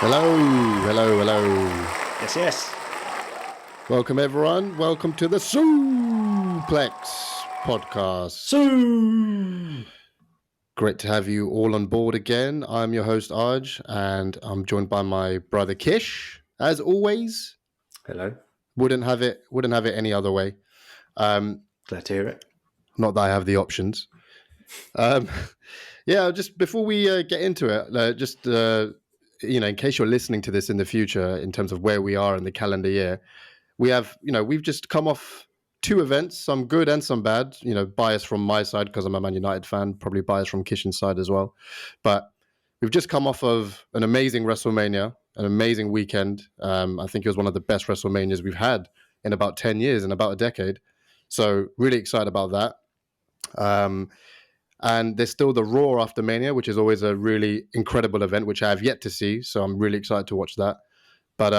Hello. Yes. Welcome, everyone. Welcome to the SIUUUPLEX Podcast. Great to have you all on board again. I'm your host, Aj, and I'm joined by my brother, Kish, as always. Hello. Wouldn't have it any other way. Glad to hear it. Not that I have the options. Just before we get into it, in case you're listening to this in the future, in terms of where we are in the calendar year, we've just come off two events, some good and some bad, bias from my side because I'm a Man United fan, probably bias from Kishan's side as well. But we've just come off of an amazing WrestleMania, an amazing weekend. I think it was one of the best WrestleManias we've had in about 10 years, in about a decade. So really excited about that. And there's still the Raw after Mania, which is always a really incredible event, which I have yet to see. So I'm really excited to watch that. But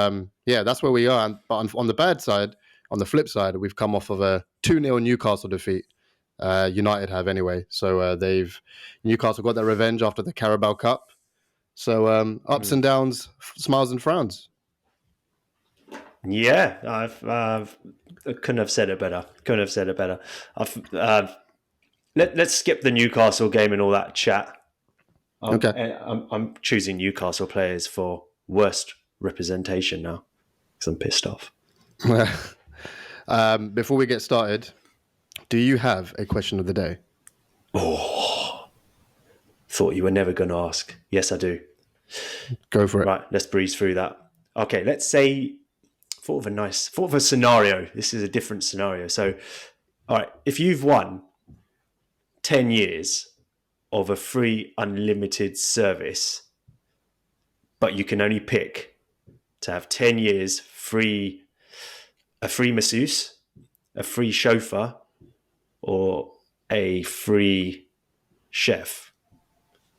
that's where we are. But on the bad side, on the flip side, we've come off of a 2-0 Newcastle defeat. United have anyway. So Newcastle got their revenge after the Carabao Cup. So ups and downs, smiles and frowns. Yeah, I couldn't have said it better. Let's skip the Newcastle game and all that chat. Okay. I'm choosing Newcastle players for worst representation now because I'm pissed off. Before we get started, do you have a question of the day? Oh, thought you were never going to ask. Yes, I do. Go for it. Right, let's breeze through that. Okay, let's say, thought of a scenario. This is a different scenario. So, all right, if you've won 10 years of a free unlimited service, but you can only pick to have 10 years free, a free masseuse, a free chauffeur, or a free chef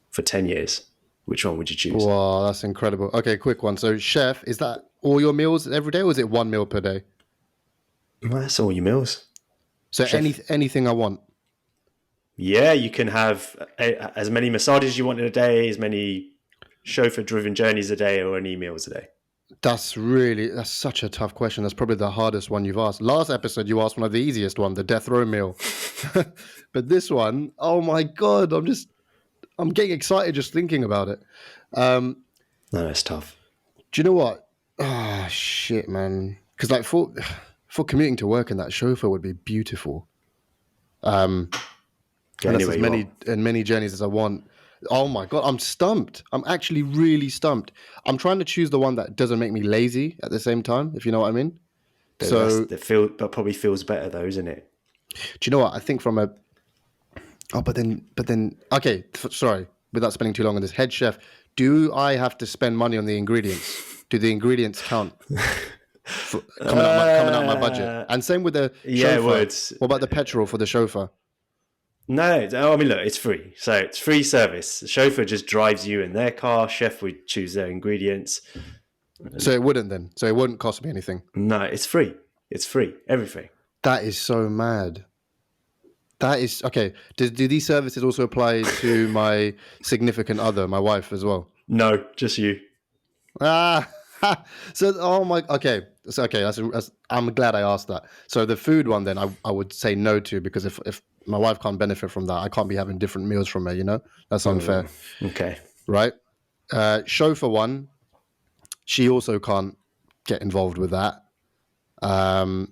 for 10 years, which one would you choose? Wow, that's incredible. Okay, quick one. So chef, is that all your meals every day or is it one meal per day? Well, that's all your meals. So anything I want? Yeah, you can have as many massages as you want in a day, as many chauffeur-driven journeys a day, or any meals a day. That's such a tough question. That's probably the hardest one you've asked. Last episode, you asked one of the easiest one, the death row meal. But this one, oh my God, I'm getting excited just thinking about it. No, it's tough. Do you know what? Ah, shit, man. Because like for commuting to work in that chauffeur would be beautiful. And that's as many journeys as I want. Oh my God, I'm stumped. I'm actually really stumped. I'm trying to choose the one that doesn't make me lazy at the same time, if you know what I mean. That probably feels better though, isn't it? Do you know what? I think okay, sorry, without spending too long on this, head chef, do I have to spend money on the ingredients? Do the ingredients count? Coming out my budget. And same with the chauffeur. What about the petrol for the chauffeur? No, I mean, look, it's free. So it's free service. The chauffeur just drives you in their car. Chef would choose their ingredients. So it wouldn't then? So it wouldn't cost me anything? No, it's free. It's free. Everything. That is so mad. That is... Okay, do these services also apply to my significant other, my wife as well? No, just you. So, oh my... Okay. So, okay, I'm glad I asked that. So the food one then I would say no to, because if my wife can't benefit from that, I can't be having different meals from her, That's unfair. Okay. Right? Chauffeur one, she also can't get involved with that. I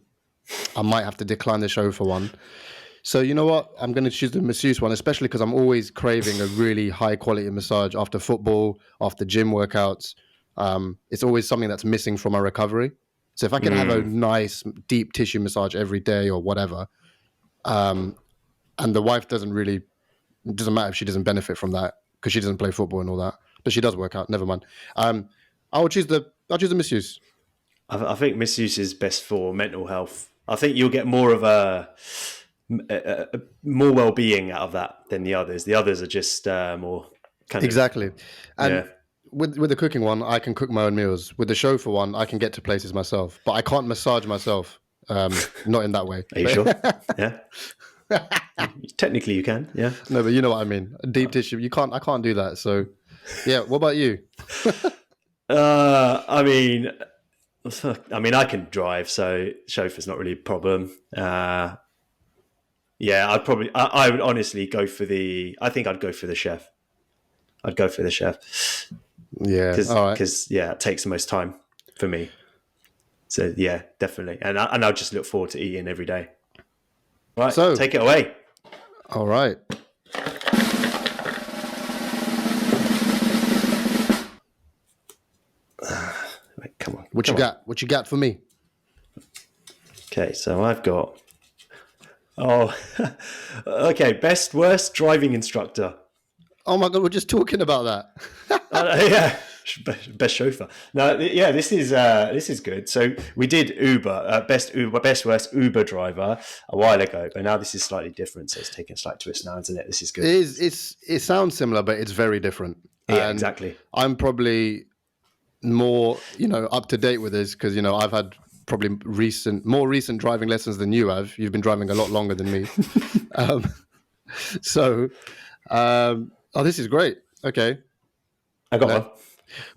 might have to decline the chauffeur one. So you know what? I'm going to choose the masseuse one, especially because I'm always craving a really high quality massage after football, after gym workouts. It's always something that's missing from my recovery. So if I can have a nice deep tissue massage every day or whatever, and the wife doesn't matter if she doesn't benefit from that because she doesn't play football and all that, but she does work out. Never mind. I'll choose the masseuse. I think masseuse is best for mental health. I think you'll get more of a more well-being out of that than the others. The others are just more kind of Exactly. And yeah. with the cooking one, I can cook my own meals. With the chauffeur one, I can get to places myself, but I can't massage myself. Not in that way. Are you sure? Yeah. Technically, you can. Yeah. No, but you know what I mean. Deep tissue. You can't. I can't do that. So, yeah. What about you? I mean, I can drive, so chauffeur's not really a problem. Yeah, I would honestly go for I think I'd go for the chef. I'd go for the chef. Yeah. All right. Because it takes the most time for me. So yeah, definitely. And I'll just look forward to eating every day. Right. So take it away. All right. Come on. What you got? What you got for me? Okay, so I've got. Oh, okay. Best worst driving instructor. Oh my god, we're just talking about that. Yeah, best chauffeur. No, yeah, this is good. So we did best worst Uber driver a while ago, but now this is slightly different. So it's taking a slight twist now, isn't it? This is good. It sounds similar, but it's very different. Yeah, and exactly. I'm probably more up to date with this because I've had probably more recent driving lessons than you have. You've been driving a lot longer than me. This is great. Okay, I got one.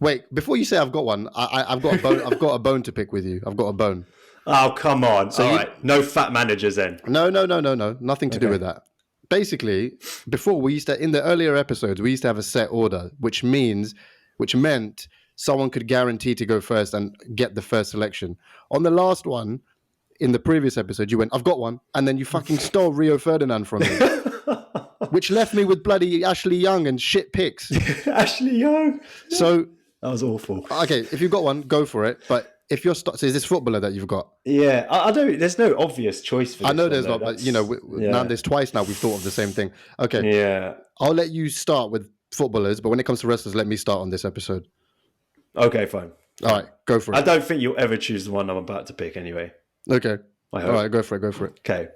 Wait, before you say I've got one, I've got a bone. I've got a bone to pick with you. I've got a bone. Oh, come on! So all right, no fat managers then. No, nothing to do with that. Basically, before we used to, in the earlier episodes, we used to have a set order, which meant someone could guarantee to go first and get the first selection. On the last one, in the previous episode, you went, I've got one. And then you fucking stole Rio Ferdinand from me. Which left me with bloody Ashley Young and shit picks. Ashley Young. So that was awful. Okay, if you've got one, go for it. But if you're so is this footballer that you've got? Yeah, I don't. There's no obvious choice for this. I know there's not, but now there's twice now we've thought of the same thing. Okay. Yeah. I'll let you start with footballers, but when it comes to wrestlers, let me start on this episode. Okay, fine. All right, go for it. I don't think you'll ever choose the one I'm about to pick anyway. Okay. All right, go for it. Okay.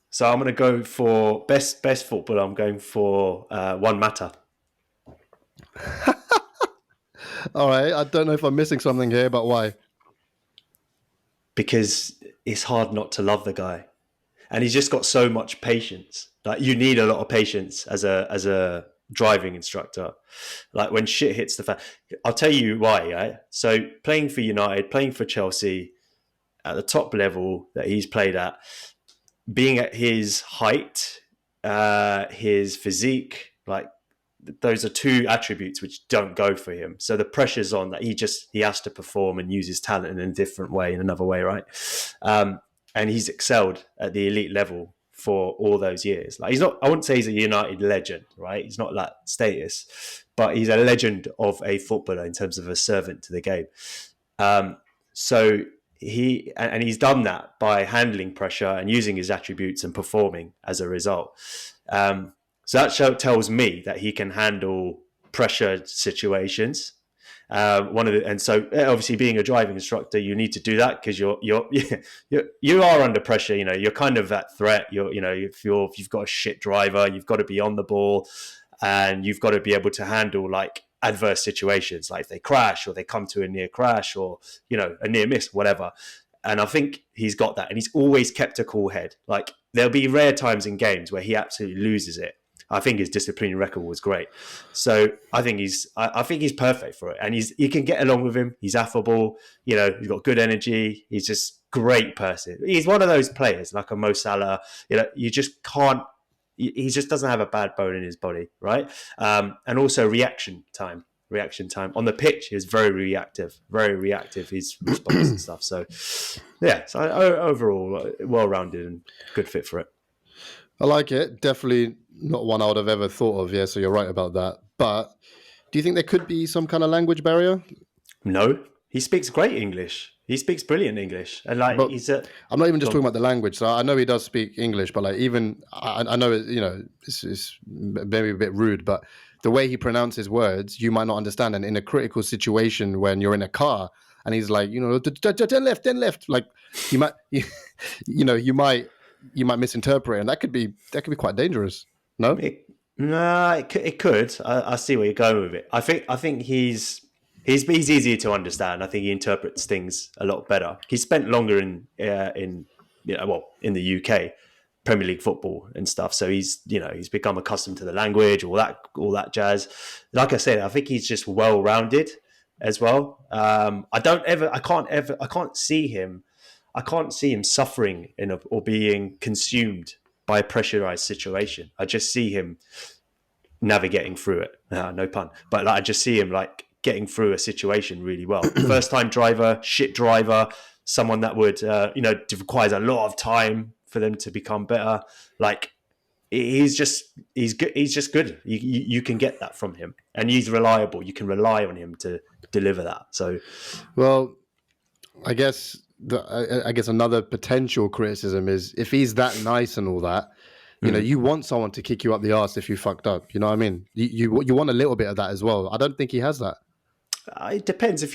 So I'm going to go for best footballer. I'm going for Juan Mata. All right. I don't know if I'm missing something here, but why? Because it's hard not to love the guy. And he's just got so much patience. Like you need a lot of patience as a driving instructor. Like when shit hits the fan. I'll tell you why, right? So playing for United, playing for Chelsea at the top level that he's played at, being at his height, his physique, like those are two attributes which don't go for him. So the pressure's on that he has to perform and use his talent in a different way, in another way, right? And he's excelled at the elite level for all those years. Like I wouldn't say he's a United legend, right? He's not that status, but he's a legend of a footballer in terms of a servant to the game. So he's done that by handling pressure and using his attributes and performing as a result. So that tells me that he can handle pressure situations. And so obviously being a driving instructor, you need to do that because you are under pressure. You're kind of that threat. If you've got a shit driver, you've got to be on the ball, and you've got to be able to handle like adverse situations, like if they crash or they come to a near crash or a near miss, whatever. And I think he's got that, and he's always kept a cool head. Like there'll be rare times in games where he absolutely loses it. I think his disciplinary record was great. So I think he's perfect for it. And you can get along with him. He's affable, he's got good energy. He's just great person. He's one of those players like a Mo Salah, you just can't, he just doesn't have a bad bone in his body. Right. And also reaction time on the pitch is very reactive, his response and stuff. So yeah, so overall well-rounded and good fit for it. I like it. Definitely not one I would have ever thought of. Yeah, so you're right about that. But do you think there could be some kind of language barrier? No, he speaks great English. He speaks brilliant English, and I'm not even just talking about the language. So I know he does speak English, but like even I know it's maybe a bit rude, but the way he pronounces words, you might not understand. And in a critical situation when you're in a car and he's like, 10 left, like you might you might misinterpret, and that could be quite dangerous. No, it could. I see where you're going with it. I think he's easier to understand. I think he interprets things a lot better. He spent longer in the UK Premier League football and stuff, so he's become accustomed to the language, all that jazz. Like I said, I think he's just well rounded as well. I can't see him suffering or being consumed by a pressurized situation. I just see him navigating through it. No pun, but I just see him getting through a situation really well. First time driver, shit driver, someone that would requires a lot of time for them to become better. He's just good. You can get that from him, and he's reliable. You can rely on him to deliver that. So, well, I guess another potential criticism is if he's that nice and all that, you want someone to kick you up the arse if you fucked up. You know what I mean? You want a little bit of that as well. I don't think he has that. It depends if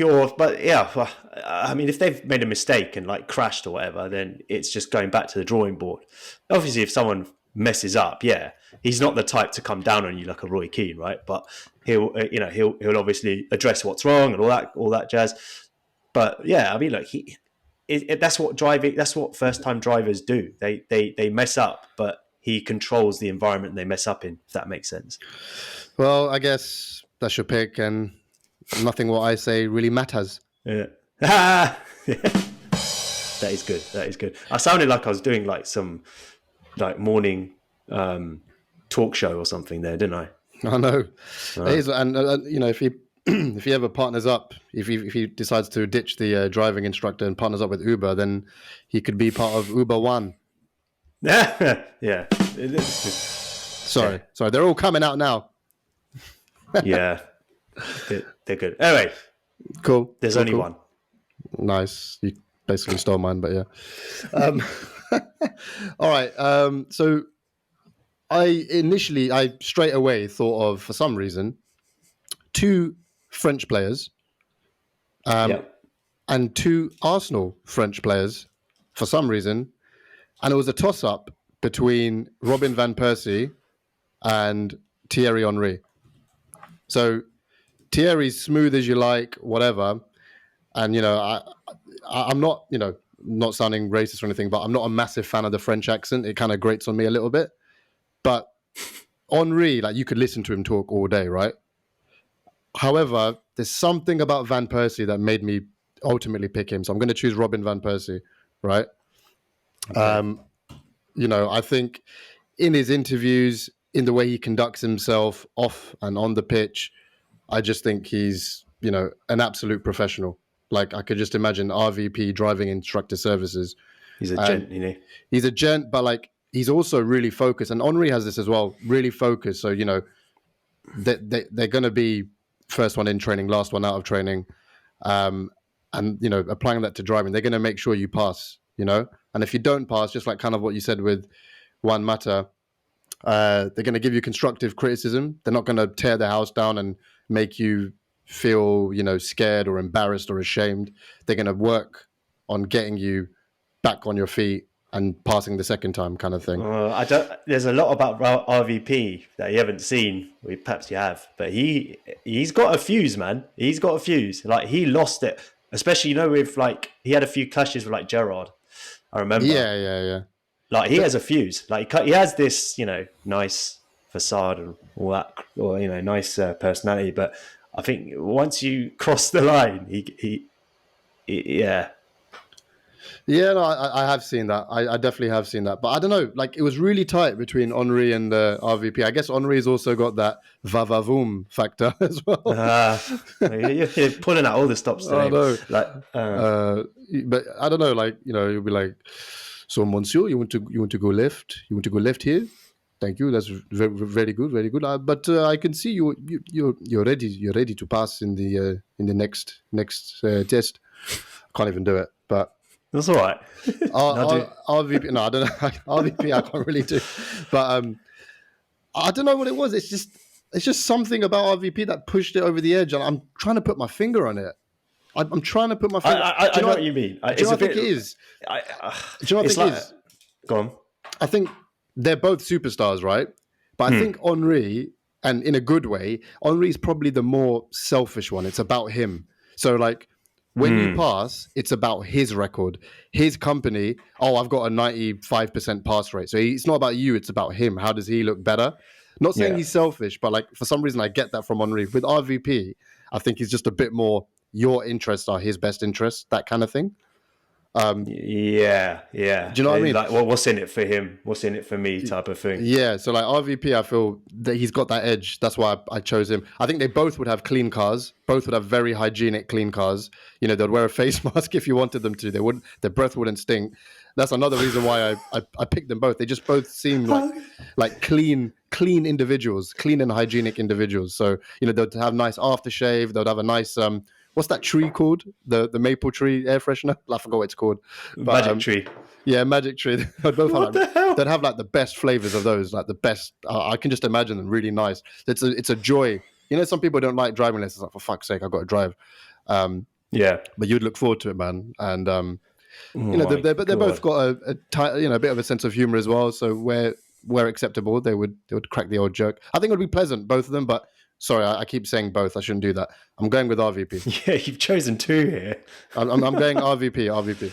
they've made a mistake and crashed or whatever, then it's just going back to the drawing board. Obviously, if someone messes up, he's not the type to come down on you like a Roy Keane, right? But he'll obviously address what's wrong and all that jazz. But that's what first time drivers do. They mess up, but he controls the environment they mess up in, if that makes sense. Well, I guess that's your pick, and nothing what I say really matters. Yeah. That is good. I sounded like I was doing some morning talk show or something there, didn't I? I know. It is, and if he ever partners up, if he decides to ditch the driving instructor and partners up with Uber, then he could be part of Uber One. Yeah. Sorry, they're all coming out now. Yeah, they're good. Anyway, cool. There's only one. Nice. You basically stole mine, but yeah. All right. So I straight away thought of, for some reason, 2 French players, and 2 Arsenal French players for some reason. And it was a toss-up between Robin van Persie and Thierry Henry. So Thierry's smooth as you like, whatever. And, I'm not, not sounding racist or anything, but I'm not a massive fan of the French accent. It kind of grates on me a little bit. But Henry, you could listen to him talk all day, right? However, there's something about Van Persie that made me ultimately pick him. So I'm going to choose Robin van Persie, right? Okay. I think in his interviews, in the way he conducts himself off and on the pitch, I just think he's, an absolute professional. I could just imagine RVP, driving instructor services. He's a gent, He's a gent, but he's also really focused. And Henry has this as well, really focused. So, they're going to be first one in training, last one out of training. And, applying that to driving, they're going to make sure you pass, And if you don't pass, just kind of what you said with Juan Mata, they're going to give you constructive criticism. They're not going to tear the house down and make you feel, scared or embarrassed or ashamed. They're going to work on getting you back on your feet and passing the second time, kind of thing. There's a lot about RVP that you haven't seen. Perhaps you have, but he's got a fuse, man. He's got a fuse. He lost it, especially with he had a few clashes with Gerrard. I remember. Yeah. He has a fuse. He has this, nice facade and all that, or nice personality. But I think once you cross the line, he yeah. Yeah, no, I have seen that. I definitely have seen that. But I don't know, it was really tight between Henry and RVP. I guess Henry's also got that va-va-voom factor as well. You're pulling out all the stops today. I know. But I don't know, you'll be so monsieur, you want to go left? You want to go left here? Thank you. That's very, very good, very good. But I can see you're ready. You're ready to pass in the next test. I can't even do it, but. That's all right. RVP, no, I don't know. RVP, I can't really do. But I don't know what it was. It's just something about RVP that pushed it over the edge, and I'm trying to put my finger on it. I'm trying to put my finger. I know what you mean. Do you know what I think it is? Do you know what I think it is? Go on. I think they're both superstars, right? But I think Henri, and in a good way, Henri is probably the more selfish one. It's about him. So like when you pass, it's about his record, his company. Oh, I've got a 95% pass rate. So it's not about you, it's about him. How does he look better? Not saying Yeah. he's selfish, but like for some reason I get that from Henri. With RVP, I think he's just a bit more your interests are his best interests, that kind of thing. Yeah. Do you know what I mean? Like, well, what's in it for him? What's in it for me? Type of thing. Yeah, so like RVP, I feel that he's got that edge. That's why I chose him. I think they both would have clean cars. Both would have very hygienic, clean cars. You know, they'd wear a face mask if you wanted them to. They wouldn't. Their breath wouldn't stink. That's another reason why I picked them both. They just both seem like clean individuals, clean and hygienic individuals. So you know, they'd have nice aftershave. They'd have a nice what's that tree called? The maple tree air freshener. I forgot what it's called. But, Magic tree. Yeah, Magic Tree. They'd both What the hell? They'd have like the best flavors of those, like the best. I can just imagine them. Really nice. It's a joy. You know, some people don't like driving lessons. Like, for fuck's sake, I've got to drive. Yeah, but you'd look forward to it, man. And you know, my they're God. both got a bit of a sense of humor as well. So where acceptable, they would crack the old joke. I think it would be pleasant, both of them. But sorry, I keep saying both. I shouldn't do that. I'm going with RVP. Yeah, you've chosen two here. I'm going RVP.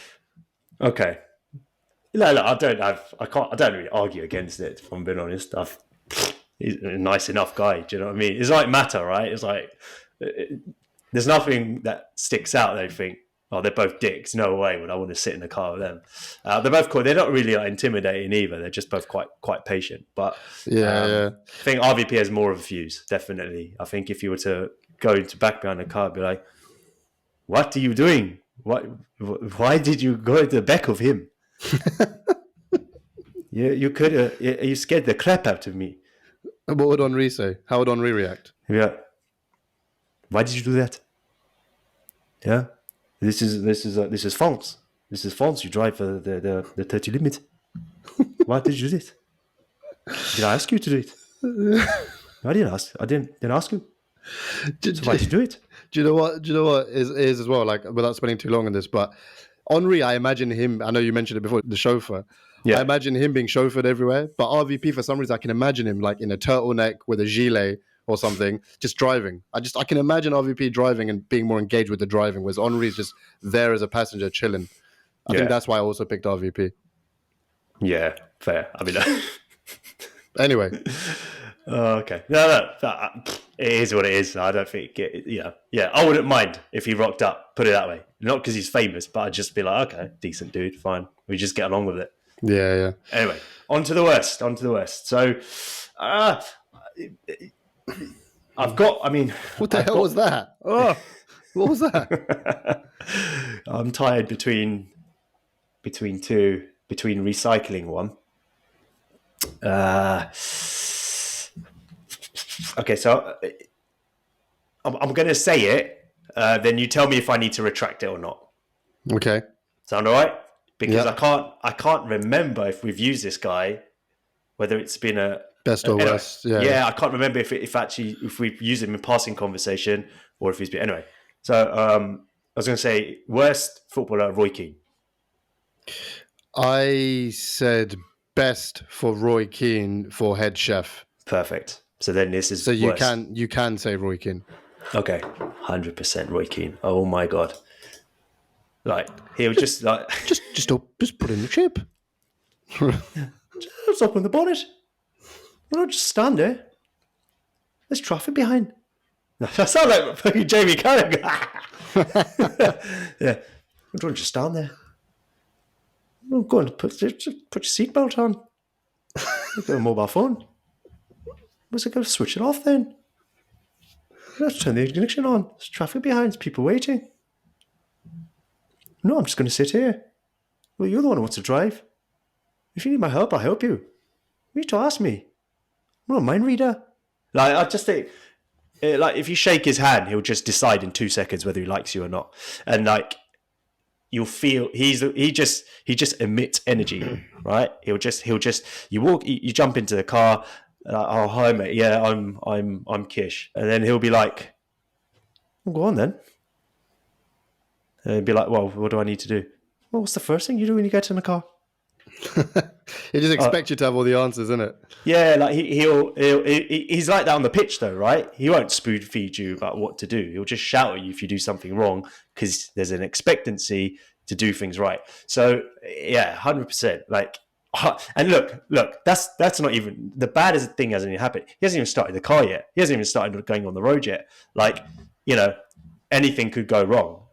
Okay. No, I don't really argue against it, if I'm being honest. He's a nice enough guy, do you know what I mean? It's like Mata, right? It's like, there's nothing that sticks out. They think, oh, they're both dicks. No way would I want to sit in the car with them. They're both cool. They're not really like, intimidating either. They're just both quite patient. But Yeah. I think RVP has more of a fuse, definitely. I think if you were to go into back behind the car, be like, what are you doing? Why did you go at the back of him? You could. You scared the crap out of me. What would Henri say? How would Henri react? Yeah. Why did you do that? Yeah. This is France. This is France. You drive the 30 limit. Why did you do it? Did I ask you to do it? I didn't ask. I didn't ask you. So why did you do it? Do you know what is as well? Like, without spending too long on this, but Henri, I imagine him. I know you mentioned it before, the chauffeur. Yeah. I imagine him being chauffeured everywhere. But RVP, for some reason, I can imagine him like in a turtleneck with a gilet or something, just driving. I can imagine RVP driving and being more engaged with the driving, whereas Henri's just there as a passenger chilling. I think that's why I also picked RVP. Yeah, fair. I mean, Anyway. Okay. No, it is what it is. I don't think yeah. I wouldn't mind if he rocked up. Put it that way. Not because he's famous, but I'd just be like, okay, decent dude, fine. We just get along with it. Yeah. Anyway, on to the West. So, What the hell was that? Oh, what was that? I'm tired between recycling one. Okay, so I'm going to say it. Then you tell me if I need to retract it or not. Okay. Sound all right? Because I can't remember if we've used this guy, whether it's been a best or worst. Yeah, I can't remember if we've used him in passing conversation or if he's been anyway. So I was going to say worst footballer, Roy Keane. I said best for Roy Keane for head chef. Perfect. So then this is you worst. you can say Roy Keane. Okay, 100% Roy Keane. Oh my God. Like, he was just like... just put in the chip. Just open the bonnet. Why not just stand there? There's traffic behind. That sounds like fucking Jamie Carragher. Yeah. I'm trying to just stand there. Oh, go on, put your seatbelt on. You've got a mobile phone. Was I going to switch it off then? Let's turn the ignition on. There's traffic behind. There's people waiting. No, I'm just going to sit here. Well, you're the one who wants to drive. If you need my help, I'll help you. You need to ask me. I'm not a mind reader. Like, I just think, like, if you shake his hand, he'll just decide in 2 seconds whether he likes you or not. And like, you'll feel he just emits energy, right? He'll just you jump into the car. Oh, hi mate. Yeah, I'm Kish, and then he'll be like, well, "Go on then." And he'll be like, "Well, what do I need to do?" Well, what's the first thing you do when you get in the car? He just expects you to have all the answers, isn't it? Yeah, like he's like that on the pitch though, right? He won't spoon feed you about what to do. He'll just shout at you if you do something wrong because there's an expectancy to do things right. So yeah, 100%. Like, and look, that's not even the baddest thing hasn't even happened. He hasn't even started the car yet. He hasn't even started going on the road yet. Like, anything could go wrong.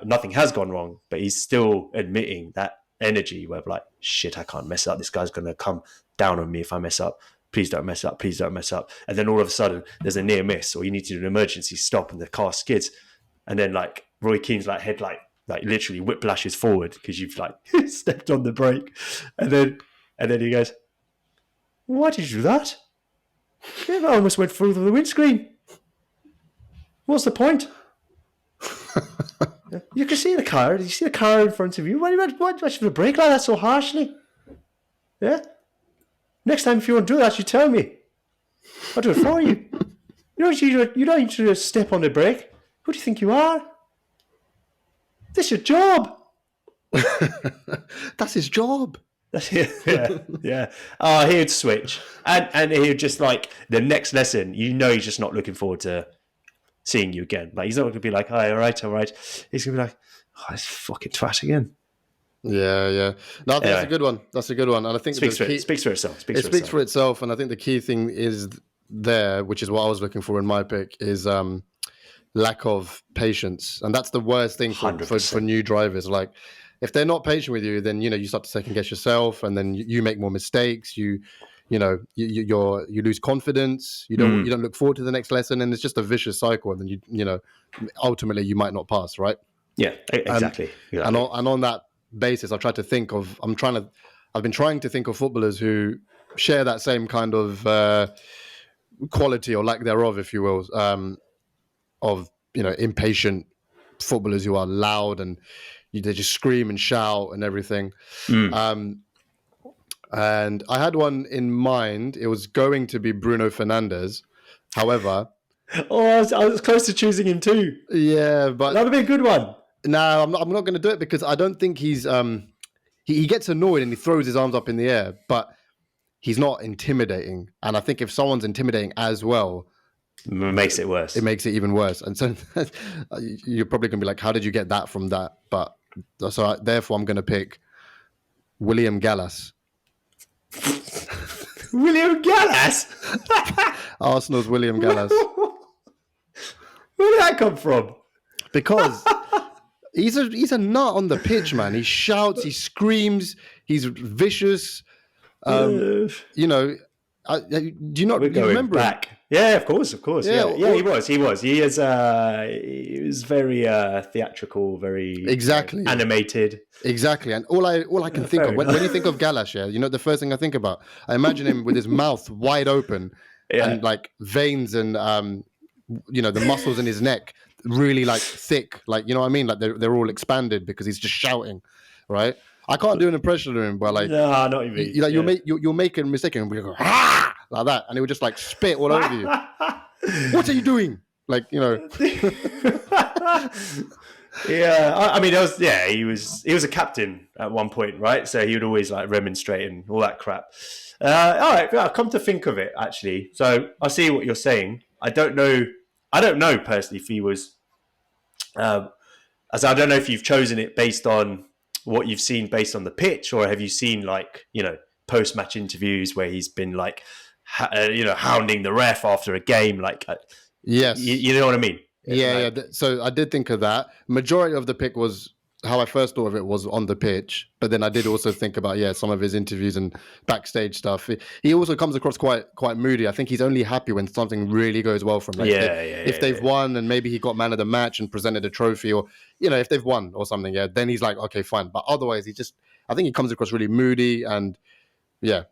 Nothing has gone wrong, but he's still admitting that energy where like, shit, I can't mess up. This guy's going to come down on me if I mess up. Please don't mess up. Please don't mess up. And then all of a sudden there's a near miss or you need to do an emergency stop and the car skids. And then like Roy Keane's like head like literally whiplashes forward because you've like stepped on the brake. And then he goes, why did you do that? Yeah, I almost went through the windscreen. What's the point? You can see the car. You see the car in front of you. Why should you brake like that so harshly? Yeah. Next time, if you want to do that, you tell me. I'll do it for you. You don't need to step on the brake. Who do you think you are? This is your job. That's his job. Yeah. Oh, he would switch, and he would just like the next lesson. He's just not looking forward to seeing you again. Like he's not going to be like, "Hi, all right." He's going to be like, "Oh, this fucking twat again." Yeah. No, I think that's a good one. And I think speaks for itself. It speaks for itself. And I think the key thing is there, which is what I was looking for in my pick, is lack of patience. And that's the worst thing for new drivers. Like if they're not patient with you, then you start to second guess yourself, and then you make more mistakes. You lose confidence. You don't look forward to the next lesson, and it's just a vicious cycle. And then ultimately you might not pass, right? Yeah, exactly. And on that basis, I've been trying to think of footballers who share that same kind of quality or lack thereof, if you will, of impatient footballers who are loud and they just scream and shout and everything. And I had one in mind. It was going to be Bruno Fernandes. However, I was close to choosing him too. Yeah, but that would be a good one. No, I'm not going to do it because I don't think he's he gets annoyed and he throws his arms up in the air, but he's not intimidating. And I think if someone's intimidating as well, it makes it worse. It makes it even worse. And so you're probably going to be like, how did you get that from that? But so therefore I'm going to pick William Gallas. William Gallas? Arsenal's William Gallas. Where did that come from? Because he's a nut on the pitch, man. He shouts, he screams, he's vicious. Do you remember back? Him? Yeah, of course. Yeah, he was. He was very theatrical, very animated. Exactly. And all I can think of when you think of Gallas, the first thing I think about, I imagine him with his mouth wide open and like veins and the muscles in his neck really like thick, like you know what I mean, like they're all expanded because he's just shouting, right? I can't do an impression of him, but like no, not even. You'll make a mistake and we'll go ah! Like that, and he would just like spit all over you. What are you doing? Like Yeah, I mean, he was a captain at one point, right? So he would always like remonstrate and all that crap. All right, come to think of it, actually. So I see what you're saying. I don't know personally if he was, as I don't know if you've chosen it based on what you've seen based on the pitch, or have you seen like post-match interviews where he's been like, hounding the ref after a game, like yes, you know what I mean? Yeah. So I did think of that. Majority of the pick was how I first thought of it was on the pitch, but then I did also think about some of his interviews and backstage stuff. He also comes across quite moody. I think he's only happy when something really goes well for him. Like if they've won and maybe he got man of the match and presented a trophy, or if they've won or something, then he's like, okay, fine. But otherwise, I think he comes across really moody and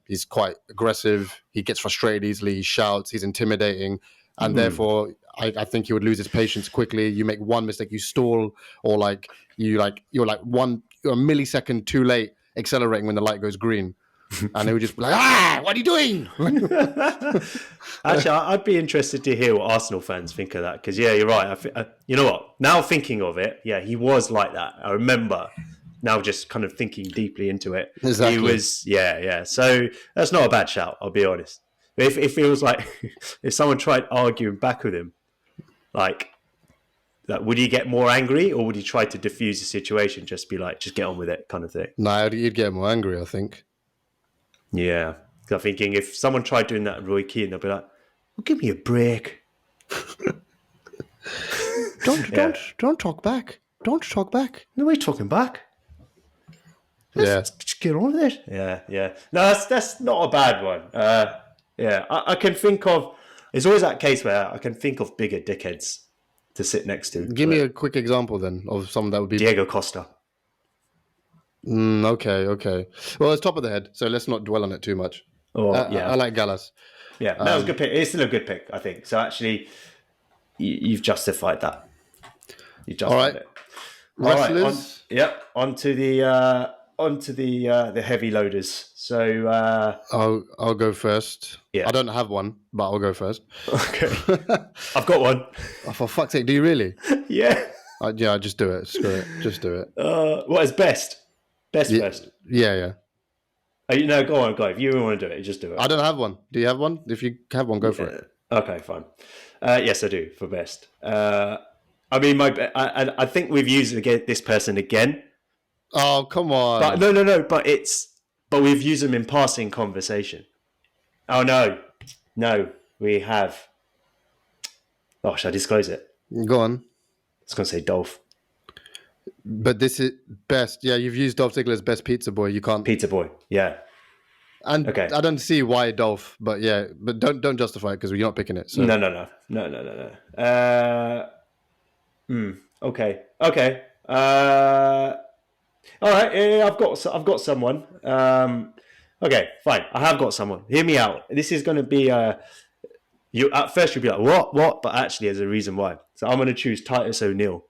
he's quite aggressive. He gets frustrated easily. He shouts. He's intimidating, and therefore, I think he would lose his patience quickly. You make one mistake, you stall, or you're a millisecond too late accelerating when the light goes green, and they would just be like, what are you doing? Actually, I'd be interested to hear what Arsenal fans think of that, because you're right. You know what? Now thinking of it, he was like that. I remember now just kind of thinking deeply into it. Exactly. He was, yeah. So that's not a bad shout, I'll be honest. If it feels like if someone tried arguing back with him, like would he get more angry, or would he try to diffuse the situation, just be like, just get on with it kind of thing? Nah, you'd get more angry, I think. Yeah. I'm thinking if someone tried doing that at Roy Keane, they'll be like, well, give me a break. Don't talk back. Don't talk back. No way talking back. Just get on with it. Yeah. No, that's not a bad one. I can think of. It's always that case where I can think of bigger dickheads to sit next to. Give me a quick example then of someone that would be Diego Costa. Okay. Well, it's top of the head, so let's not dwell on it too much. I like Gallas. Yeah, that was a good pick. It's still a good pick, I think. So actually, you've justified that. You justified it. Wrestlers. Onto the heavy loaders. So I'll go first. Yeah. I don't have one, but I'll go first. Okay. I've got one. Oh, for fuck's sake, do you really? Yeah. Just do it. Screw it. Just do it. What is best? Best first. Yeah. No, go on. If you want to do it, just do it. I don't have one. Do you have one? If you have one, go for it. Okay, fine. Yes, I do, for best. I mean, I think we've used this person again. Oh, come on. But no. But we've used them in passing conversation. Oh, no, we have. Oh, should I disclose it? Go on. I was going to say Dolph. But this is best. Yeah, you've used Dolph Ziggler as best pizza boy. You can't. Pizza boy, yeah. And okay. I don't see why Dolph, but yeah, but don't justify it because you're not picking it. So. No. Okay. All right. Yeah, I've got someone. Okay, fine. I have got someone. Hear me out. This is going to be you. At first, you'll be like, what? But actually, there's a reason why. So I'm going to choose Titus O'Neil.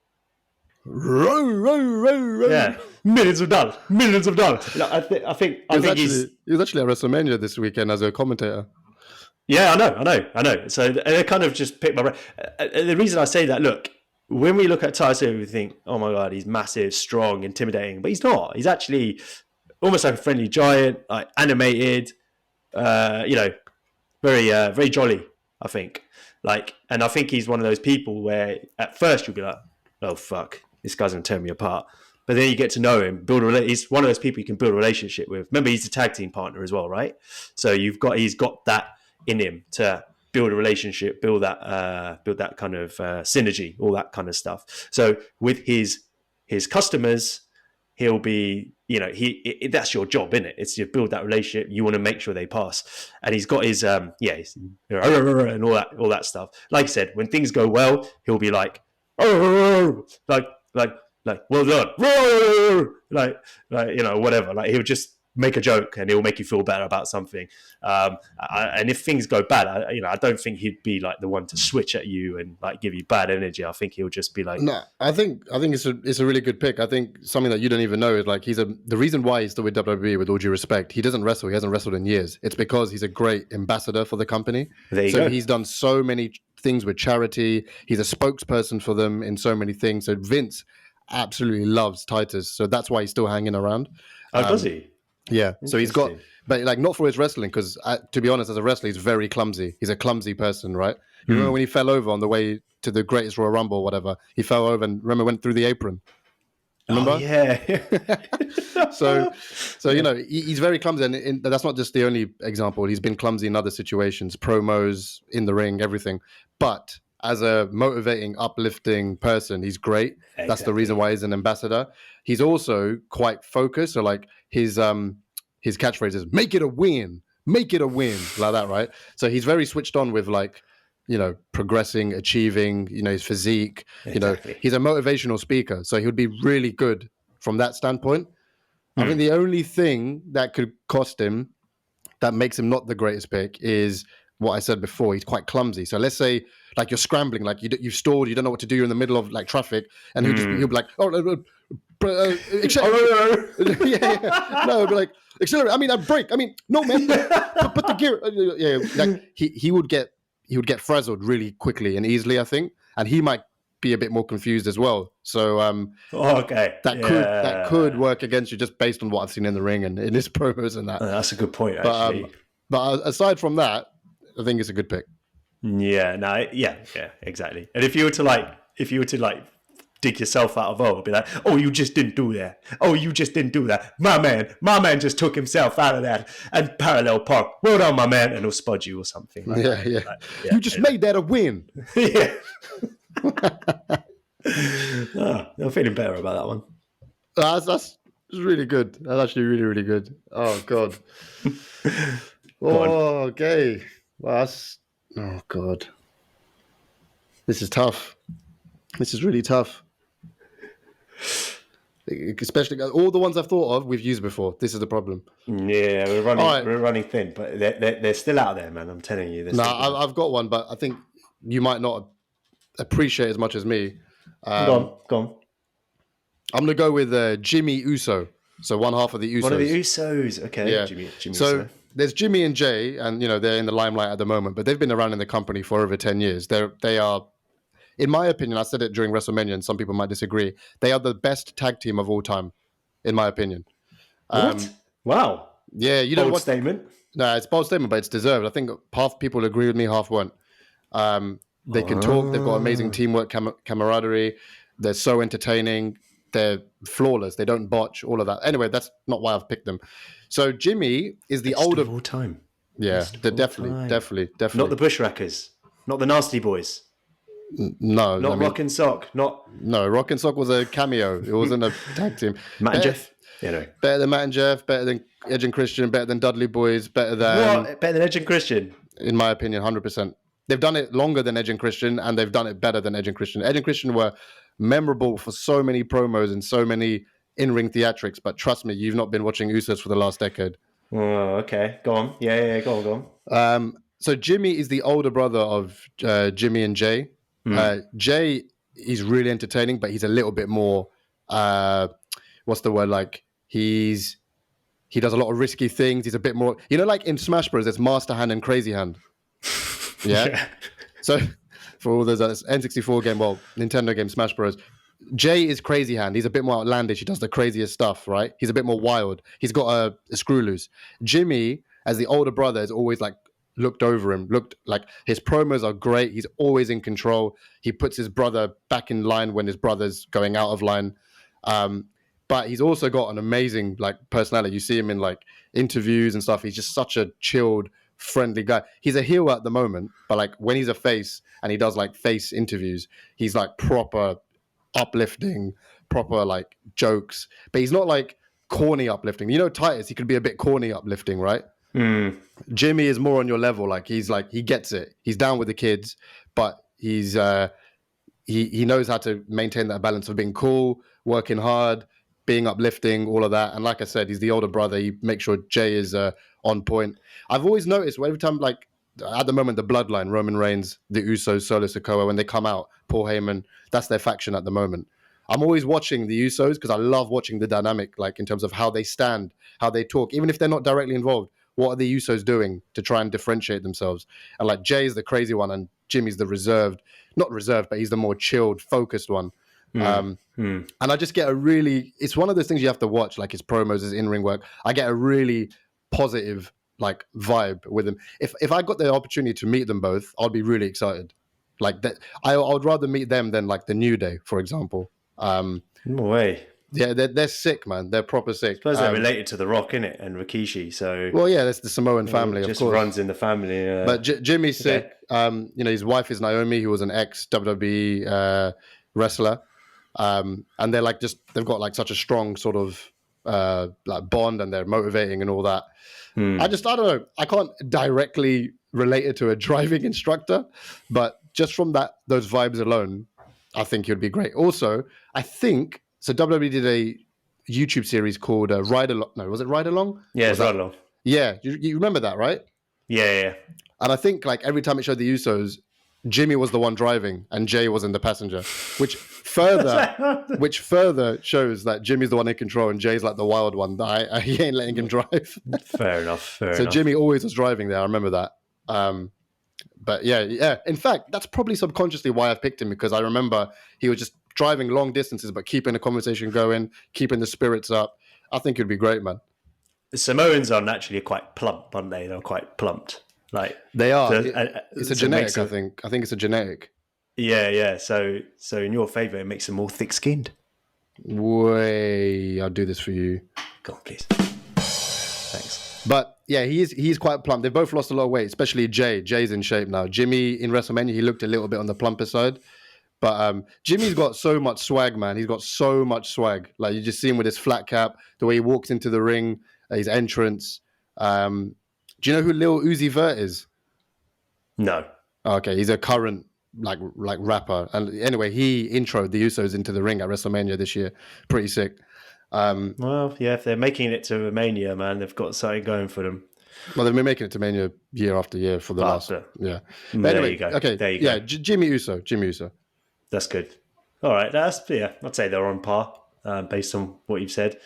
Yeah, millions of dollars. I think he was actually at WrestleMania this weekend as a commentator. Yeah, I know. So they kind of just picked my brain. The reason I say that, look, when we look at Titus O'Neil, we think, oh my God, he's massive, strong, intimidating, but he's not. He's actually almost like a friendly giant, like animated, very, very jolly, I think. And I think he's one of those people where at first you'll be like, oh fuck, this guy's gonna tear me apart. But then you get to know him, he's one of those people you can build a relationship with. Remember, he's a tag team partner as well, right? So he's got that in him to build a relationship, build that kind of synergy, all that kind of stuff. So with his customers, he'll be, that's your job, isn't it? It's to build that relationship. You want to make sure they pass. And he's got his and all that stuff. Like I said, when things go well, he'll be like well done, whatever. Like he'll just make a joke and he'll make you feel better about something. And if things go bad, I don't think he'd be like the one to switch at you and like give you bad energy. I think he'll just be like, no. I think it's a really good pick. I think something that you don't even know is like the reason why he's still with WWE, with all due respect, he doesn't wrestle. He hasn't wrestled in years. It's because he's a great ambassador for the company. So he's done so many things with charity. He's a spokesperson for them in so many things. So Vince absolutely loves Titus. So that's why he's still hanging around. Oh, does he? Yeah, so he's got, but like not for his wrestling, because to be honest, as a wrestler, he's very clumsy. He's a clumsy person, right? You remember when he fell over on the way to the Greatest Royal Rumble or whatever? He fell over and went through the apron. Remember? Oh, yeah. so he's very clumsy, and that's not just the only example. He's been clumsy in other situations, promos, in the ring, everything. But as a motivating, uplifting person, he's great. Exactly. That's the reason why he's an ambassador. He's also quite focused. So like his catchphrase is "Make it a win, like that, right? So he's very switched on with like, progressing, achieving, his physique. Exactly. He's a motivational speaker, so he would be really good from that standpoint. I think the only thing that could cost him, that makes him not the greatest pick, is what I said before. He's quite clumsy. So let's say like you're scrambling, like you've stalled, you don't know what to do, you're in the middle of like traffic, and he'll be like, accelerate. No, but like accelerate. I mean, brake. I mean, no, man. Put the gear. Like he would get frazzled really quickly and easily, I think, and he might be a bit more confused as well. So Okay. that could work against you just based on what I've seen in the ring and in his promos and that. That's a good point, But actually. but aside from that, I think it's a good pick. Yeah, no, yeah, exactly. And if you were to like dig yourself out of hole, it'd be like, oh, you just didn't do that. Oh, you just didn't do that. My man just took himself out of that and parallel park. Well done, my man, and he'll spud you or something. Like that. Yeah. Like, You just made that a win. Yeah. I'm feeling better about that one. That's really good. That's actually really, really good. Oh God. Okay. Well, oh God. This is tough. This is really tough. Especially all the ones I've thought of, we've used before. This is the problem. Yeah, we're running thin, but they're still out there, man. I'm telling you. I've got one, but I think you might not appreciate as much as me. Go on. I'm gonna go with Jimmy Uso. So one half of the Usos. One of the Usos. Okay. Yeah. Jimmy So Uso. there's Jimmy and Jay, and they're in the limelight at the moment, but they've been around in the company for over 10 years. They are, in my opinion, I said it during WrestleMania, and some people might disagree. They are the best tag team of all time, in my opinion. What? Wow. Yeah, you know Bold what? statement. No, it's a bold statement, but it's deserved. I think half people agree with me, half won't. They can talk. They've got amazing teamwork, camaraderie. They're so entertaining. They're flawless. They don't botch. All of that. Anyway, that's not why I've picked them. So Jimmy is the older of all time. Yeah, definitely. Not the Bushwhackers. Not the Nasty Boys. No, Not Rock and Sock. No, Rock and Sock was a cameo. It wasn't a tag team. Matt and Jeff. No. Better than Matt and Jeff. Better than Edge and Christian. Better than Dudley Boys. Better than Edge and Christian. In my opinion, 100%. They've done it longer than Edge and Christian, and they've done it better than Edge and Christian. Edge and Christian were memorable for so many promos and so many in-ring theatrics. But trust me, you've not been watching Usos for the last decade. Oh, okay. Go on. Yeah. Go on. So Jimmy is the older brother of Jimmy and Jay. Jay, he's really entertaining, but he's a little bit more, what's the word? Like he does a lot of risky things. He's a bit more, like in Smash Bros, there's Master Hand and Crazy Hand. Yeah. So for all those N64 game, Nintendo game, Smash Bros, Jay is Crazy Hand. He's a bit more outlandish. He does the craziest stuff, right? He's a bit more wild. He's got a screw loose. Jimmy, as the older brother, is always like looked over him, looked like his promos are great. He's always in control. He puts his brother back in line when his brother's going out of line. But he's also got an amazing like personality. You see him in like interviews and stuff. He's just such a chilled, friendly guy. He's a heel at the moment, but like when he's a face and he does like face interviews, he's like proper uplifting, proper like jokes. But he's not like corny uplifting. Titus, he could be a bit corny uplifting, right? Jimmy is more on your level. Like he gets it. He's down with the kids, but he's he knows how to maintain that balance of being cool, working hard, being uplifting, all of that. And like I said, he's the older brother. He makes sure Jay is on point. I've always noticed every time, like at the moment, the Bloodline, Roman Reigns, the Usos, Solo Sikoa, when they come out, Paul Heyman, that's their faction at the moment. I'm always watching the Usos because I love watching the dynamic, like in terms of how they stand, how they talk, even if they're not directly involved. What are the Usos doing to try and differentiate themselves? And like Jay's the crazy one and Jimmy's the not reserved, but he's the more chilled, focused one. And I just get it's one of those things you have to watch, like his promos, his in-ring work. I get a really positive like vibe with him. If I got the opportunity to meet them both, I'd be really excited. Like that, I would rather meet them than like the New Day, for example. No way. Yeah, they're sick, man. They're proper sick. I suppose they're related to The Rock, innit? And Rikishi, so... Well, yeah, that's the Samoan family, of course. Just runs in the family. But Jimmy's sick. His wife is Naomi, who was an ex-WWE wrestler. And they're like they've got like such a strong sort of like bond, and they're motivating and all that. I don't know. I can't directly relate it to a driving instructor, but just from those vibes alone, I think it would be great. Also, I think... So WWE did a YouTube series called Ride Along. No, was it Ride Along? Yeah, it's Ride Along. Yeah, you remember that, right? Yeah. And I think like every time it showed the Usos, Jimmy was the one driving and Jay was in the passenger, which further shows that Jimmy's the one in control and Jay's like the wild one. He ain't letting him drive. Fair enough. So Jimmy always was driving there. I remember that. But yeah. In fact, that's probably subconsciously why I've picked him, because I remember he was just driving long distances, but keeping the conversation going, keeping the spirits up. I think it'd be great, man. The Samoans are naturally quite plump, aren't they? They're quite plumped. Like They are. so, It's a so it genetic, I think. I think it's a genetic. Yeah. So in your favour, it makes them more thick-skinned. I'll do this for you. Go on, please. Thanks. But yeah, he's quite plump. They've both lost a lot of weight, especially Jay. Jay's in shape now. Jimmy in WrestleMania, he looked a little bit on the plumper side. But Jimmy's got so much swag, man. He's got so much swag. Like, you just see him with his flat cap, the way he walks into the ring, his entrance. Do you know who Lil Uzi Vert is? No. Okay, he's a current like rapper. And anyway, he introed the Usos into the ring at WrestleMania this year. Pretty sick. Well, yeah, if they're making it to Mania, man, they've got something going for them. Well, they've been making it to Mania year after year for the last. Yeah. But There anyway, you go. okay. There you go. Jimmy Uso. That's good. All right, I'd say they're on par based on what you've said.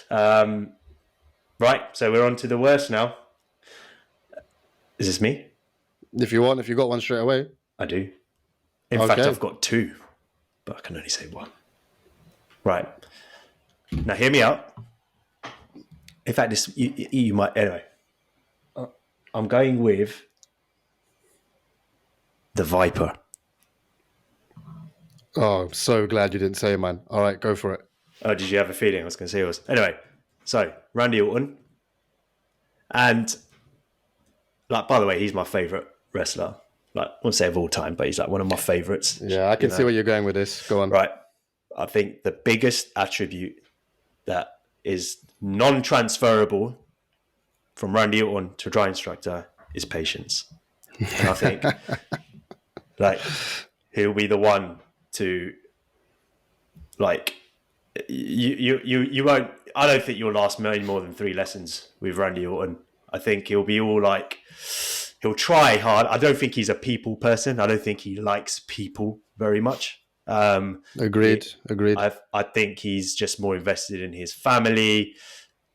Right, so we're on to the worst now. Is this me? If you got one straight away. I do. In fact, I've got two, but I can only say one. Right. Now, hear me out. In fact, this you might... Anyway, I'm going with the Viper. Oh, I'm so glad you didn't say it, man. All right, go for it. Oh, did you have a feeling I was going to say yours? Anyway, so Randy Orton. And, like, by the way, he's my favourite wrestler. Like, I won't say of all time, but he's like one of my favourites. Yeah, I can see where you're going with this. Go on. Right. I think the biggest attribute that is non-transferable from Randy Orton to a dry instructor is patience. And I think, like, he'll be the one to, like, you won't. I don't think you'll last many more than 3 lessons with Randy Orton. I think he'll be all like, he'll try hard. I don't think he's a people person. I don't think he likes people very much. Agreed. I think he's just more invested in his family,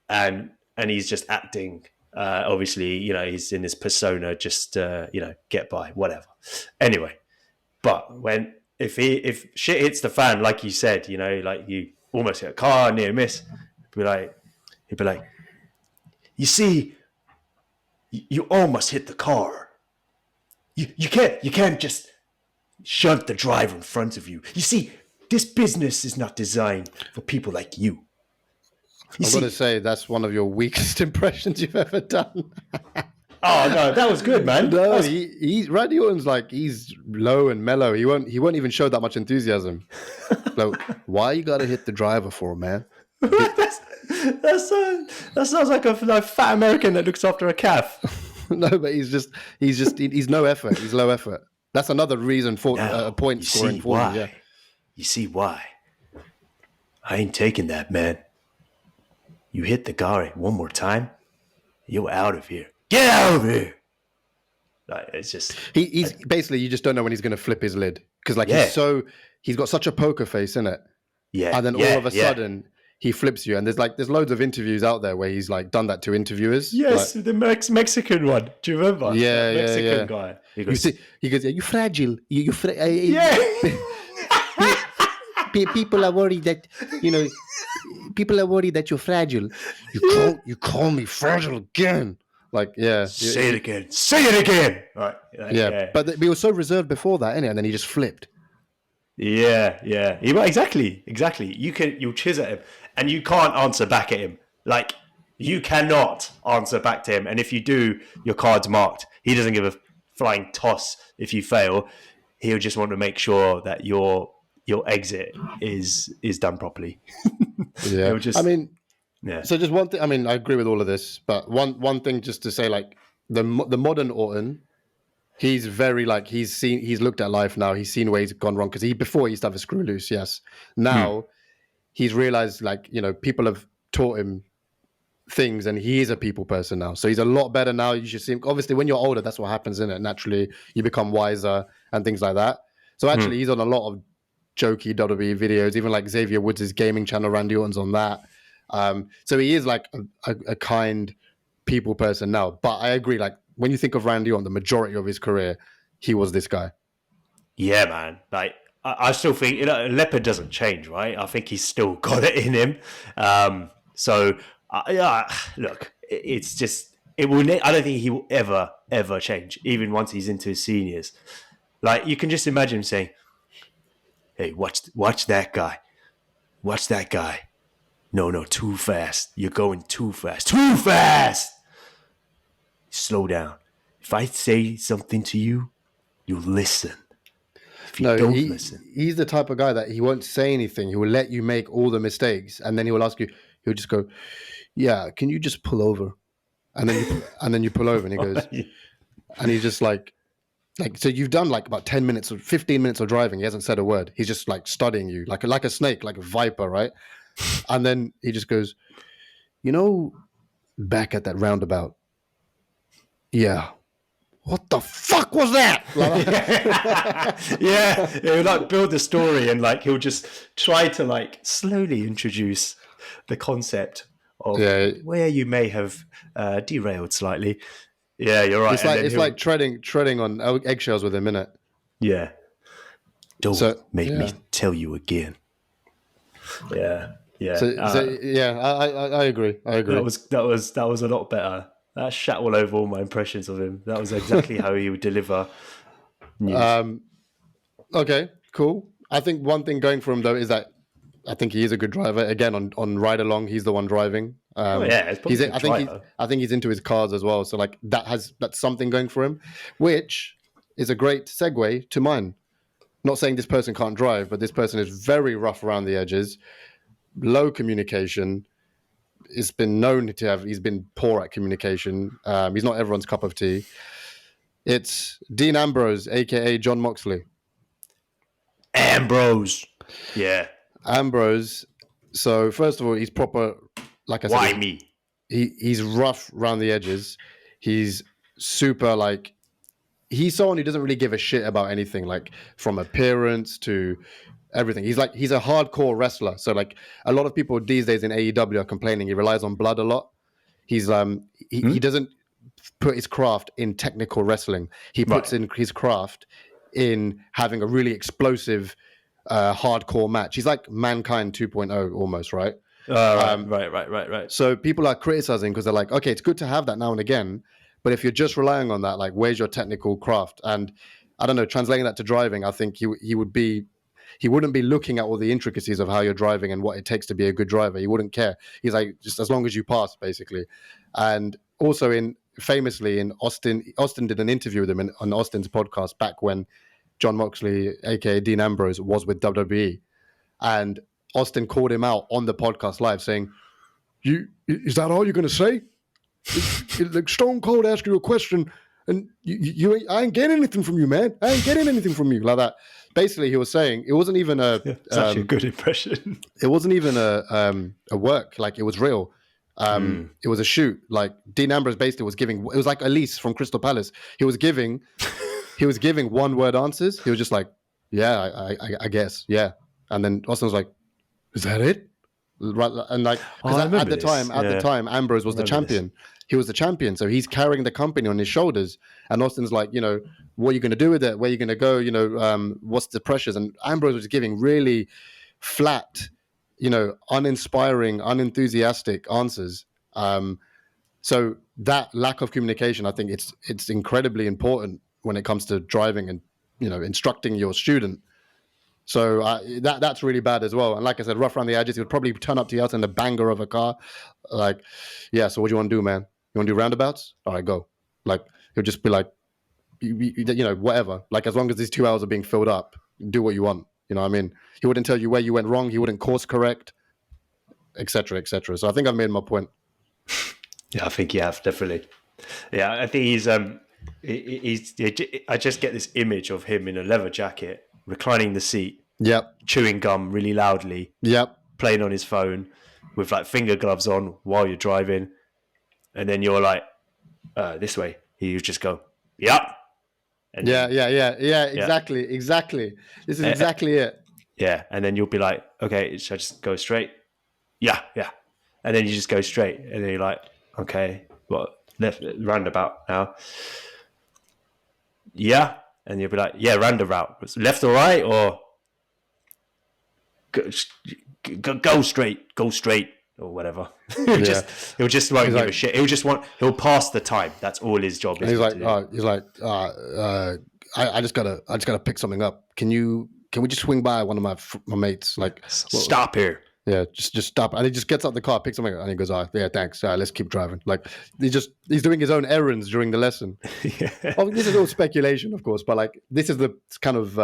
and he's just acting. Obviously, he's in his persona, just get by, whatever. Anyway, but if shit hits the fan, like you said, like you almost hit a car near miss, he'd be like, you see, you almost hit the car. You can't just shove the driver in front of you. You see, this business is not designed for people like you. I'm going to say that's one of your weakest impressions you've ever done. Oh no, that was good, man. No, Randy Orton's like, he's low and mellow. He won't even show that much enthusiasm. Like, why you got to hit the driver for, man? That sounds like a fat American that looks after a calf. No, but he's no effort. He's low effort. That's another reason for a point scoring for me. Yeah. You see why? I ain't taking that, man. You hit the car one more time, you're out of here. Get out of here! Like, it's just he's basically, you just don't know when he's going to flip his lid, because he's got such a poker face in it. Yeah, and then all of a sudden he flips you, and there's loads of interviews out there where he's like done that to interviewers. Yes, like, the Mexican one. Do you remember? Yeah, the Mexican guy. He goes, you're fragile. Yeah. People are worried that you're fragile. You call me fragile again. Like, yeah. Say it again. Say it again. Right. Yeah. But he was so reserved before that, innit? And then he just flipped. Yeah. Exactly. You'll chiz at him, and you can't answer back at him. Like, you cannot answer back to him. And if you do, your card's marked. He doesn't give a flying toss if you fail. He'll just want to make sure that your exit is done properly. Yeah. So just one thing. I mean, I agree with all of this, but one thing just to say, like, the modern Orton, he's very, like, he's looked at life now. He's seen where he's gone wrong, because before he used to have a screw loose. Yes. Now he's realized, like, people have taught him things, and he is a people person now. So he's a lot better now. You should see him. Obviously, when you're older, that's what happens, isn't it? Naturally, you become wiser and things like that. So actually, he's on a lot of jokey WWE videos, even like Xavier Woods' gaming channel. Randy Orton's on that. So he is like a kind people person now. But I agree, like, when you think of Randy Orton, the majority of his career, he was this guy. Yeah, man. Like, I still think, Leopard doesn't change, right? I think he's still got it in him. Look, it's just, it will. I don't think he will ever change, even once he's into his seniors. Like, you can just imagine him saying, "Hey, watch that guy. Watch that guy. No, too fast. You're going too fast. Too fast. Slow down. If I say something to you, you listen. If you don't listen." He's the type of guy that he won't say anything. He will let you make all the mistakes, and then he will ask you. He'll just go, "Yeah, can you just pull over?" And then you pull over, and he goes, and he's just like, so you've done like about 10 minutes or 15 minutes of driving. He hasn't said a word. He's just like studying you, like a snake, like a viper, right? And then he just goes, back at that roundabout. Yeah. What the fuck was that? Yeah, he'll like build the story, and like he'll just try to like slowly introduce the concept of where you may have derailed slightly. Yeah, you're right. It's like treading on eggshells with him, innit? Yeah. Don't make me tell you again. Yeah. I agree. That was a lot better. That shat all over all my impressions of him. That was exactly how he would deliver news. Okay, cool. I think one thing going for him though is that I think he is a good driver. Again, on ride along, he's the one driving. I think he's into his cars as well. So like that's something going for him, which is a great segue to mine. Not saying this person can't drive, but this person is very rough around the edges, low communication. It's been known he's been poor at communication. He's not everyone's cup of tea. It's Dean Ambrose, aka John Moxley. Ambrose. Yeah. Ambrose. So first of all, he's proper, like I said. Why me? He's rough around the edges. He's super like, he's someone who doesn't really give a shit about anything, like from appearance to everything. He's a hardcore wrestler. So like a lot of people these days in AEW are complaining he relies on blood a lot. He's he doesn't put his craft in technical wrestling. He puts in his craft in having a really explosive hardcore match. He's like Mankind 2.0 almost, right? Right. So people are criticizing because they're like, okay, it's good to have that now and again, but if you're just relying on that, like, where's your technical craft? And I don't know, translating that to driving, I think he wouldn't be looking at all the intricacies of how you're driving and what it takes to be a good driver. He wouldn't care. He's like, just as long as you pass, basically. And also famously in Austin did an interview with him on Austin's podcast back when John Moxley, aka Dean Ambrose, was with WWE, and Austin called him out on the podcast live, saying, "Is that all you're going to say? Like Stone Cold asked you a question, and I ain't getting anything from you, man. I ain't getting anything from you," like that. Basically, he was saying it wasn't even such a good impression. It wasn't even a work, like it was real. It was a shoot. Like Dean Ambrose basically was giving. It was like Elise from Crystal Palace. He was giving one word answers. He was just like, "Yeah, I guess, yeah." And then Austin was like, "Is that it?" Right, and like at the time, Ambrose was the champion. He was the champion, so he's carrying the company on his shoulders. And Austin's like, what are you going to do with it? Where are you going to go? What's the pressures? And Ambrose was giving really flat, uninspiring, unenthusiastic answers. So that lack of communication, I think it's incredibly important when it comes to driving and instructing your student. So that's really bad as well. And like I said, rough around the edges. He would probably turn up to you in the banger of a car. Like, yeah, so what do you want to do, man? You want to do roundabouts? All right, go. Like, he'll just be like, whatever. Like, as long as these 2 hours are being filled up, do what you want. You know what I mean? He wouldn't tell you where you went wrong. He wouldn't course correct, etc., etc. So I think I've made my point. Yeah, I think you have, definitely. Yeah, I think he's I just get this image of him in a leather jacket, reclining the seat, chewing gum really loudly, playing on his phone with like finger gloves on while you're driving, and then you're like, this way. He would just go, and exactly. This is exactly it. Yeah, and then you'll be like, okay, should I just go straight? Yeah, and then you just go straight, and then you're like, okay, what left roundabout now? Yeah. And you'll be like, yeah, random route. It's left or right, or go straight, or whatever. He'll just won't give a shit. He'll pass the time. That's all his job is. I just gotta pick something up. Can we just swing by one of my mates? Like, stop here. Yeah, just stop. And he just gets out the car, picks something up, and he goes, yeah, thanks. Let's keep driving. Like, he's doing his own errands during the lesson. This is all speculation, of course, but like, this is the kind of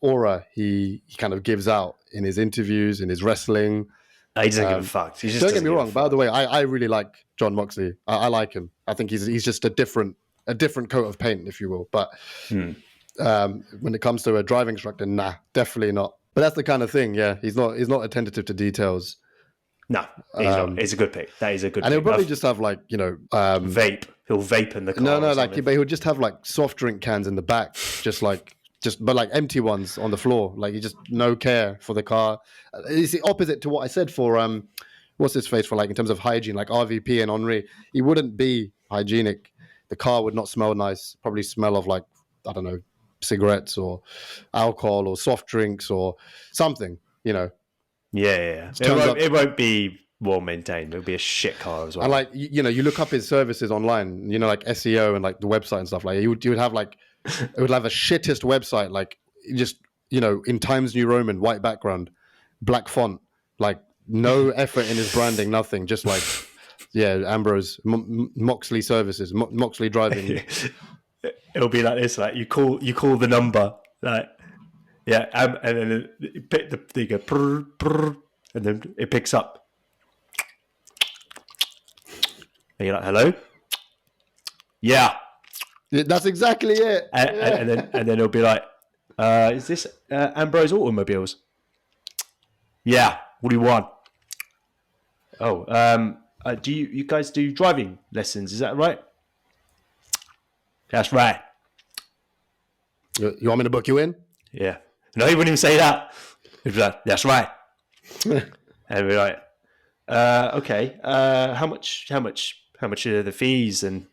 aura he kind of gives out in his interviews, in his wrestling. No, he doesn't give a fuck. Don't get me wrong. By the way, I really like John Moxley. I like him. I think he's just a different coat of paint, if you will. But when it comes to a driving instructor, nah, definitely not. But that's the kind of thing, yeah. He's not attentive to details. No, he's not. It's a good pick. That is a good pick. And he'll probably just have like, vape. He'll vape in the car. No, but he'll just have like soft drink cans in the back, but like empty ones on the floor. Like he just no care for the car. It's the opposite to what I said for what's his face, for like in terms of hygiene, like RVP and Henri. He wouldn't be hygienic. The car would not smell nice. Probably smell of like, I don't know, cigarettes or alcohol or soft drinks or something, Yeah. It won't be well maintained. It'll be a shit car as well. And like, you look up his services online, like SEO and like the website and stuff. Like you would have like, it would have a shittest website, like just, in Times New Roman, white background, black font, like no effort in his branding, nothing. Just like, Ambrose, Moxley services, Moxley driving. It'll be like this, like you call the number, like and then you go brr, brr, and then it picks up, and you're like, hello, that's exactly it. And then it'll be like, is this Ambrose Automobiles? Yeah, what do you want? Oh, do you guys do driving lessons? Is that right? That's right. You want me to book you in? Yeah. No, he wouldn't even say that. He'd be like, that's right. And we're like, okay. How much are the fees? And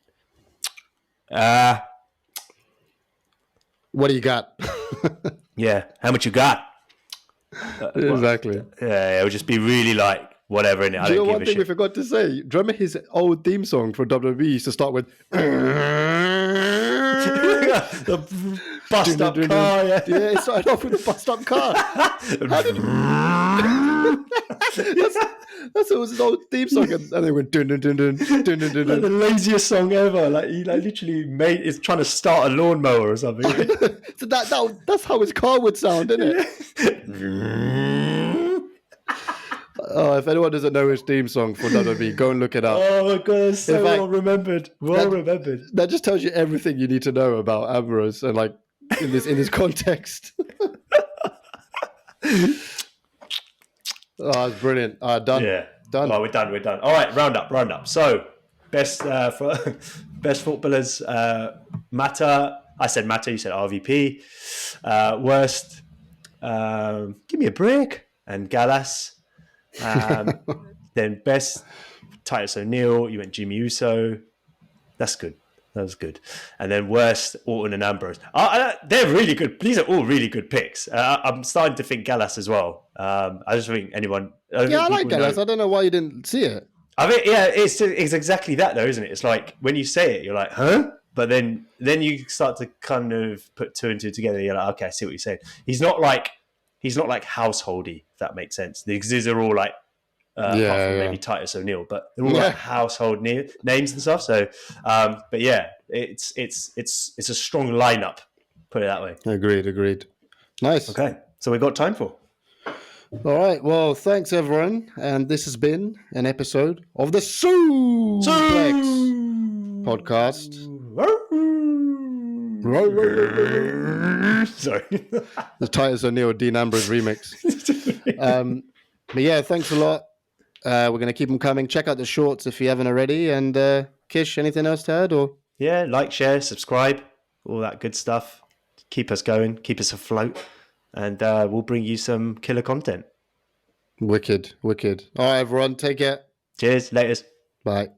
what do you got? Yeah. How much you got? Exactly. Yeah. It would just be really like whatever. In it. I don't give one a thing shit. we forgot to say? Do you remember his old theme song for WWE used to start with the bust up car. Yeah, it started off with a bust up car. That's what was his old theme song, and they went dun dun dun dun dun dun dun. Like the laziest song ever. Like he literally is trying to start a lawnmower or something. So that's how his car would sound, isn't it? Oh, if anyone doesn't know his theme song for WWE, go and look it up. Oh my god, it's so well remembered. Remembered. That just tells you everything you need to know about Ambrose and like in this context. Oh, that's brilliant. Done. Yeah. Done. Oh, we're done. All right, round up. So, best footballers, Mata. I said Mata, you said RVP. Worst, give me a break. And Gallas. Then best, Titus O'Neil. You went Jimmy Uso. That's good. That was good. And then worst, Orton and Ambrose. They're really good. These are all really good picks. I'm starting to think Gallas as well. I just think anyone. I like Gallas. I don't know why you didn't see it. I mean, yeah, it's exactly that though, isn't it? It's like when you say it, you're like, huh? But then you start to kind of put two and two together. You're like, okay, I see what you're saying. He's not like householdy, if that makes sense. These are all like, apart from maybe Titus O'Neil, but they're all like household names and stuff. So, but yeah, it's a strong lineup. Put it that way. Agreed. Nice. Okay, so we've got time for. All right. Well, thanks everyone, and this has been an episode of the SIUUUPLEX Podcast. Sorry, the Titus O'Neil Dean Ambrose remix. But yeah, thanks a lot. We're going to keep them coming. Check out the shorts if you haven't already. And Kish, anything else to add? Or like, share, subscribe, all that good stuff. Keep us going, keep us afloat, and we'll bring you some killer content. Wicked. All right, everyone, take care. Cheers, laters. Bye.